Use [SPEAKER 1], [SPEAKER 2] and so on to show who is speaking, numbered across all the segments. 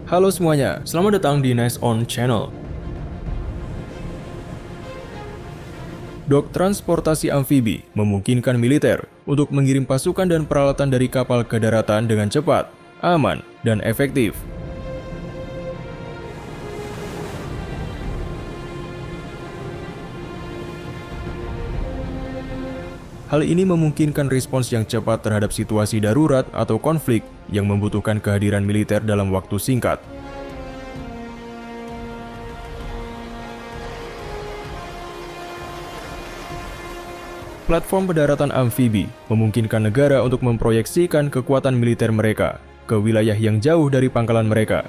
[SPEAKER 1] Halo semuanya, selamat datang di Nice On Channel. Dok transportasi amfibi memungkinkan militer untuk mengirim pasukan dan peralatan dari kapal ke daratan dengan cepat, aman, dan efektif. Hal ini memungkinkan respons yang cepat terhadap situasi darurat atau konflik yang membutuhkan kehadiran militer dalam waktu singkat. Platform pendaratan amfibi memungkinkan negara untuk memproyeksikan kekuatan militer mereka ke wilayah yang jauh dari pangkalan mereka.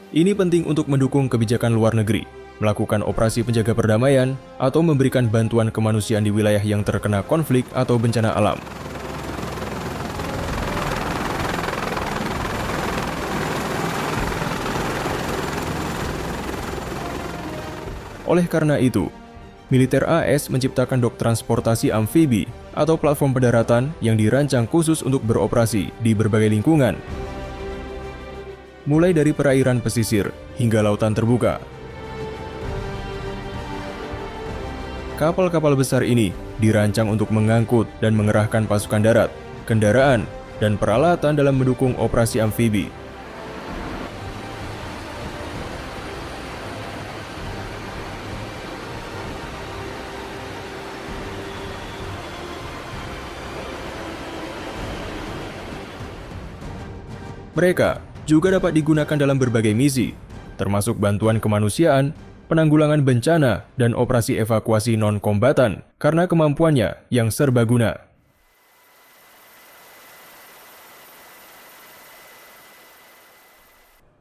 [SPEAKER 1] Ini penting untuk mendukung kebijakan luar negeri, melakukan operasi penjaga perdamaian, atau memberikan bantuan kemanusiaan di wilayah yang terkena konflik atau bencana alam. Oleh karena itu, militer AS menciptakan dok transportasi amfibi atau platform pendaratan yang dirancang khusus untuk beroperasi di berbagai lingkungan, mulai dari perairan pesisir hingga lautan terbuka. Kapal-kapal besar ini dirancang untuk mengangkut dan mengerahkan pasukan darat, kendaraan, dan peralatan dalam mendukung operasi amfibi. Mereka juga dapat digunakan dalam berbagai misi, termasuk bantuan kemanusiaan, penanggulangan bencana, dan operasi evakuasi non-kombatan karena kemampuannya yang serbaguna.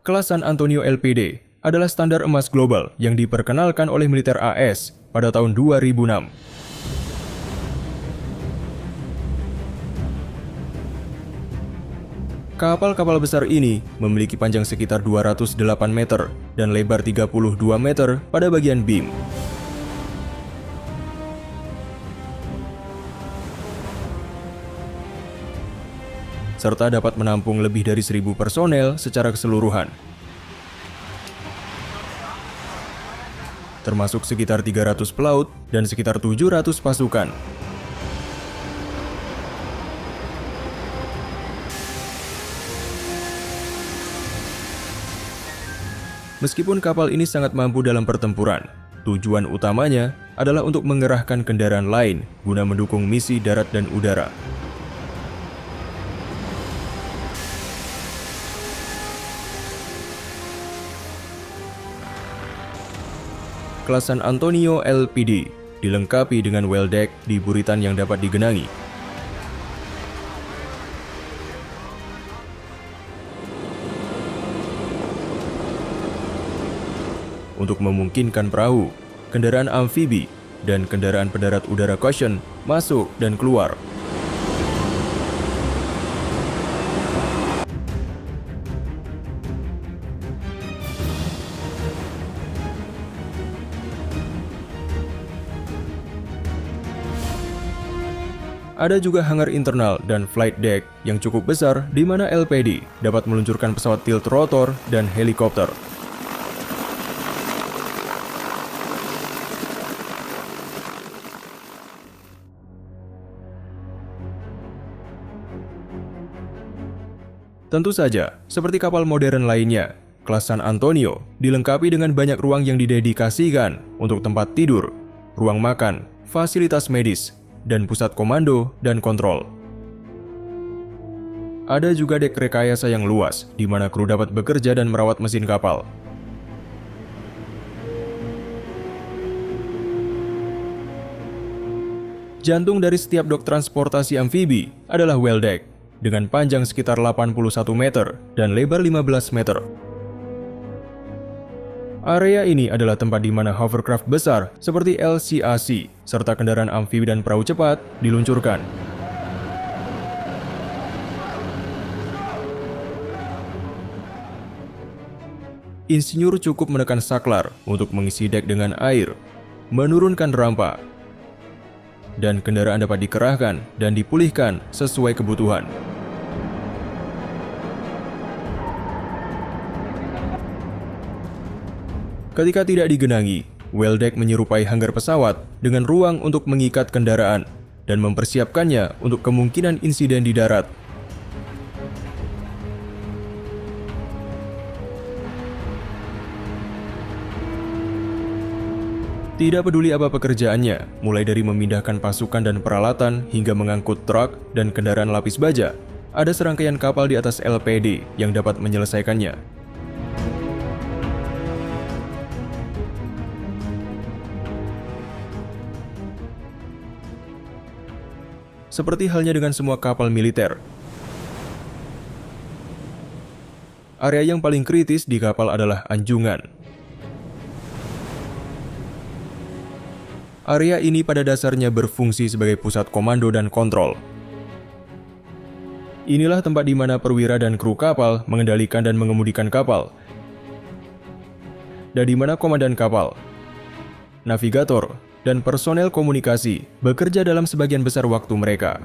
[SPEAKER 1] Kelas San Antonio LPD adalah standar emas global yang diperkenalkan oleh militer AS pada tahun 2006. Kapal-kapal besar ini memiliki panjang sekitar 208 meter dan lebar 32 meter pada bagian beam. Serta dapat menampung lebih dari 1.000 personel secara keseluruhan, termasuk sekitar 300 pelaut dan sekitar 700 pasukan. Meskipun kapal ini sangat mampu dalam pertempuran, tujuan utamanya adalah untuk mengerahkan kendaraan lain guna mendukung misi darat dan udara. Kelas San Antonio LPD dilengkapi dengan well deck di buritan yang dapat digenangi. Untuk memungkinkan perahu, kendaraan amfibi, dan kendaraan pendarat udara cushion masuk dan keluar. Ada juga hangar internal dan flight deck yang cukup besar di mana LPD dapat meluncurkan pesawat tilt rotor dan helikopter. Tentu saja, seperti kapal modern lainnya, kelas San Antonio dilengkapi dengan banyak ruang yang didedikasikan untuk tempat tidur, ruang makan, fasilitas medis, dan pusat komando dan kontrol. Ada juga dek rekayasa yang luas, di mana kru dapat bekerja dan merawat mesin kapal. Jantung dari setiap dok transportasi amfibi adalah well deck, dengan panjang sekitar 81 meter dan lebar 15 meter. Area ini adalah tempat di mana hovercraft besar seperti LCAC serta kendaraan amfibi dan perahu cepat diluncurkan. Insinyur cukup menekan saklar untuk mengisi dek dengan air, menurunkan rampa, dan kendaraan dapat dikerahkan dan dipulihkan sesuai kebutuhan. Ketika tidak digenangi, well deck menyerupai hanggar pesawat dengan ruang untuk mengikat kendaraan dan mempersiapkannya untuk kemungkinan insiden di darat. Tidak peduli apa pekerjaannya, mulai dari memindahkan pasukan dan peralatan hingga mengangkut truk dan kendaraan lapis baja, ada serangkaian kapal di atas LPD yang dapat menyelesaikannya. Seperti halnya dengan semua kapal militer, area yang paling kritis di kapal adalah anjungan. Area ini pada dasarnya berfungsi sebagai pusat komando dan kontrol. Inilah tempat di mana perwira dan kru kapal mengendalikan dan mengemudikan kapal, dan di mana komandan kapal, navigator, dan personel komunikasi bekerja dalam sebagian besar waktu mereka.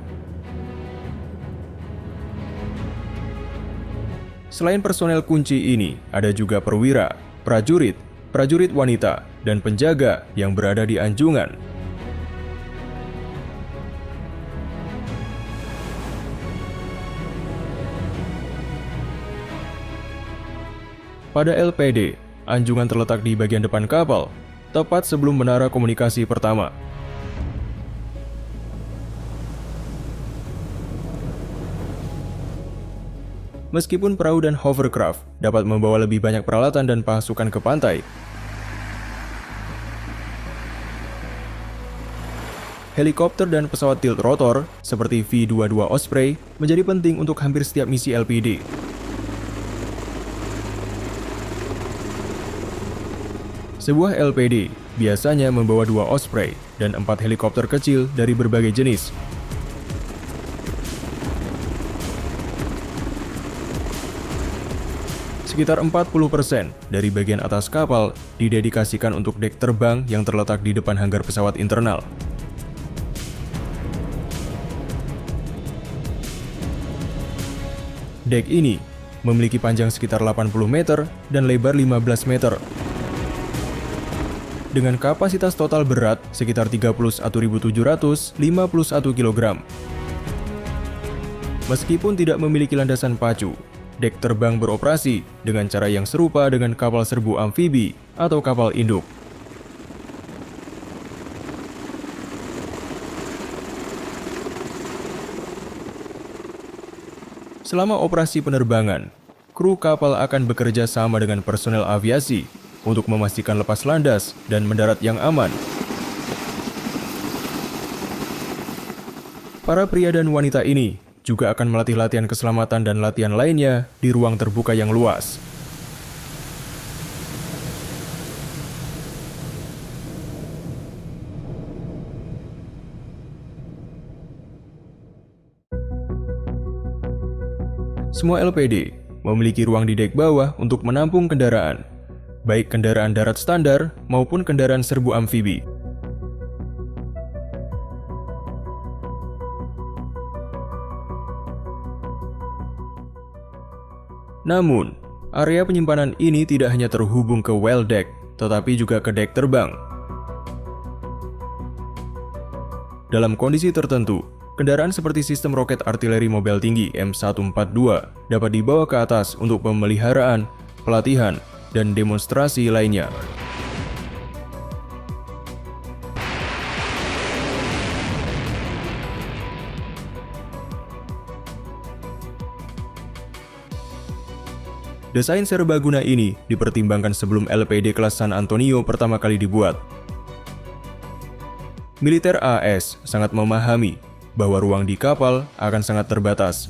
[SPEAKER 1] Selain personel kunci ini, ada juga perwira, prajurit, prajurit wanita, dan penjaga yang berada di anjungan. Pada LPD, anjungan terletak di bagian depan kapal, tepat sebelum menara komunikasi pertama. Meskipun perahu dan hovercraft dapat membawa lebih banyak peralatan dan pasukan ke pantai, helikopter dan pesawat tilt rotor seperti V-22 Osprey menjadi penting untuk hampir setiap misi LPD. Sebuah LPD biasanya membawa 2 Osprey dan 4 helikopter kecil dari berbagai jenis. Sekitar 40% dari bagian atas kapal didedikasikan untuk dek terbang yang terletak di depan hanggar pesawat internal. Dek ini memiliki panjang sekitar 80 meter dan lebar 15 meter. Dengan kapasitas total berat sekitar 31.751 kg. Meskipun tidak memiliki landasan pacu, dek terbang beroperasi dengan cara yang serupa dengan kapal serbu amfibi atau kapal induk. Selama operasi penerbangan, kru kapal akan bekerja sama dengan personel aviasi untuk memastikan lepas landas dan mendarat yang aman. Para pria dan wanita ini juga akan melatih latihan keselamatan dan latihan lainnya di ruang terbuka yang luas. Semua LPD memiliki ruang di dek bawah untuk menampung kendaraan, baik kendaraan darat standar maupun kendaraan serbu amfibi. Namun, area penyimpanan ini tidak hanya terhubung ke well deck, tetapi juga ke dek terbang. Dalam kondisi tertentu, kendaraan seperti sistem roket artileri mobil tinggi M142 dapat dibawa ke atas untuk pemeliharaan, pelatihan, dan demonstrasi lainnya. Desain serbaguna ini dipertimbangkan sebelum LPD kelas San Antonio pertama kali dibuat. Militer AS sangat memahami bahwa ruang di kapal akan sangat terbatas.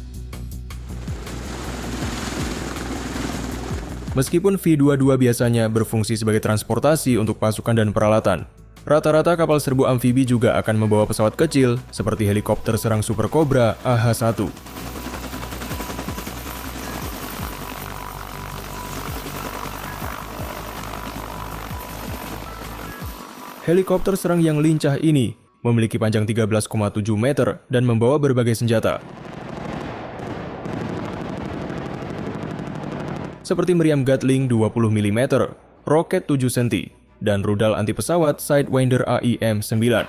[SPEAKER 1] Meskipun V-22 biasanya berfungsi sebagai transportasi untuk pasukan dan peralatan, rata-rata kapal serbu amfibi juga akan membawa pesawat kecil seperti helikopter serang Super Cobra AH-1. Helikopter serang yang lincah ini memiliki panjang 13,7 meter dan membawa berbagai senjata. Seperti meriam Gatling 20 mm, roket 7 cm, dan rudal anti pesawat Sidewinder AIM-9.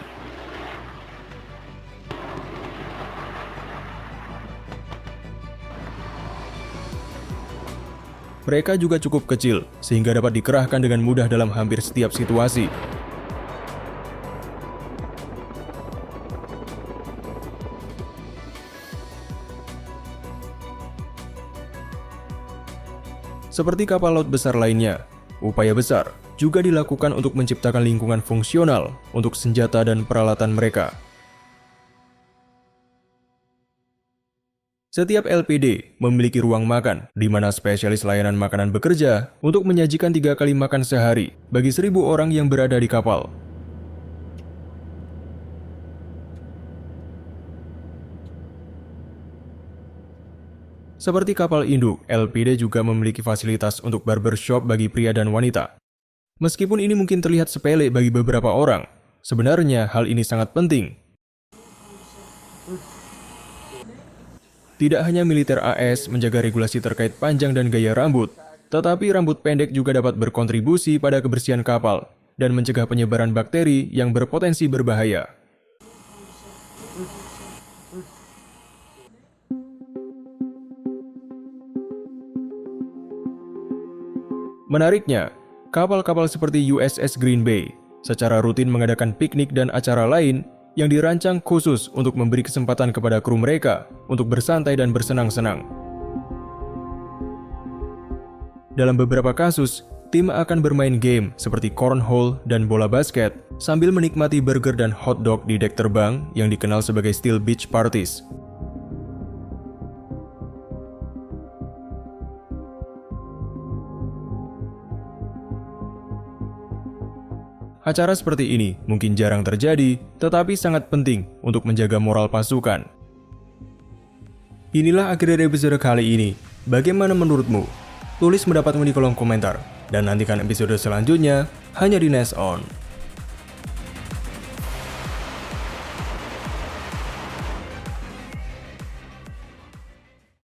[SPEAKER 1] Mereka juga cukup kecil, sehingga dapat dikerahkan dengan mudah dalam hampir setiap situasi. Seperti kapal laut besar lainnya, upaya besar juga dilakukan untuk menciptakan lingkungan fungsional untuk senjata dan peralatan mereka. Setiap LPD memiliki ruang makan, di mana spesialis layanan makanan bekerja untuk menyajikan 3 kali makan sehari bagi 1.000 orang yang berada di kapal. Seperti kapal induk, LPD juga memiliki fasilitas untuk barbershop bagi pria dan wanita. Meskipun ini mungkin terlihat sepele bagi beberapa orang, sebenarnya hal ini sangat penting. Tidak hanya militer AS menjaga regulasi terkait panjang dan gaya rambut, tetapi rambut pendek juga dapat berkontribusi pada kebersihan kapal dan mencegah penyebaran bakteri yang berpotensi berbahaya. Menariknya, kapal-kapal seperti USS Green Bay secara rutin mengadakan piknik dan acara lain yang dirancang khusus untuk memberi kesempatan kepada kru mereka untuk bersantai dan bersenang-senang. Dalam beberapa kasus, tim akan bermain game seperti cornhole dan bola basket sambil menikmati burger dan hotdog di dek terbang yang dikenal sebagai steel beach parties. Acara seperti ini mungkin jarang terjadi, tetapi sangat penting untuk menjaga moral pasukan. Inilah akhir dari episode kali ini. Bagaimana menurutmu? Tulis pendapatmu di kolom komentar. Dan nantikan episode selanjutnya hanya di Nest On.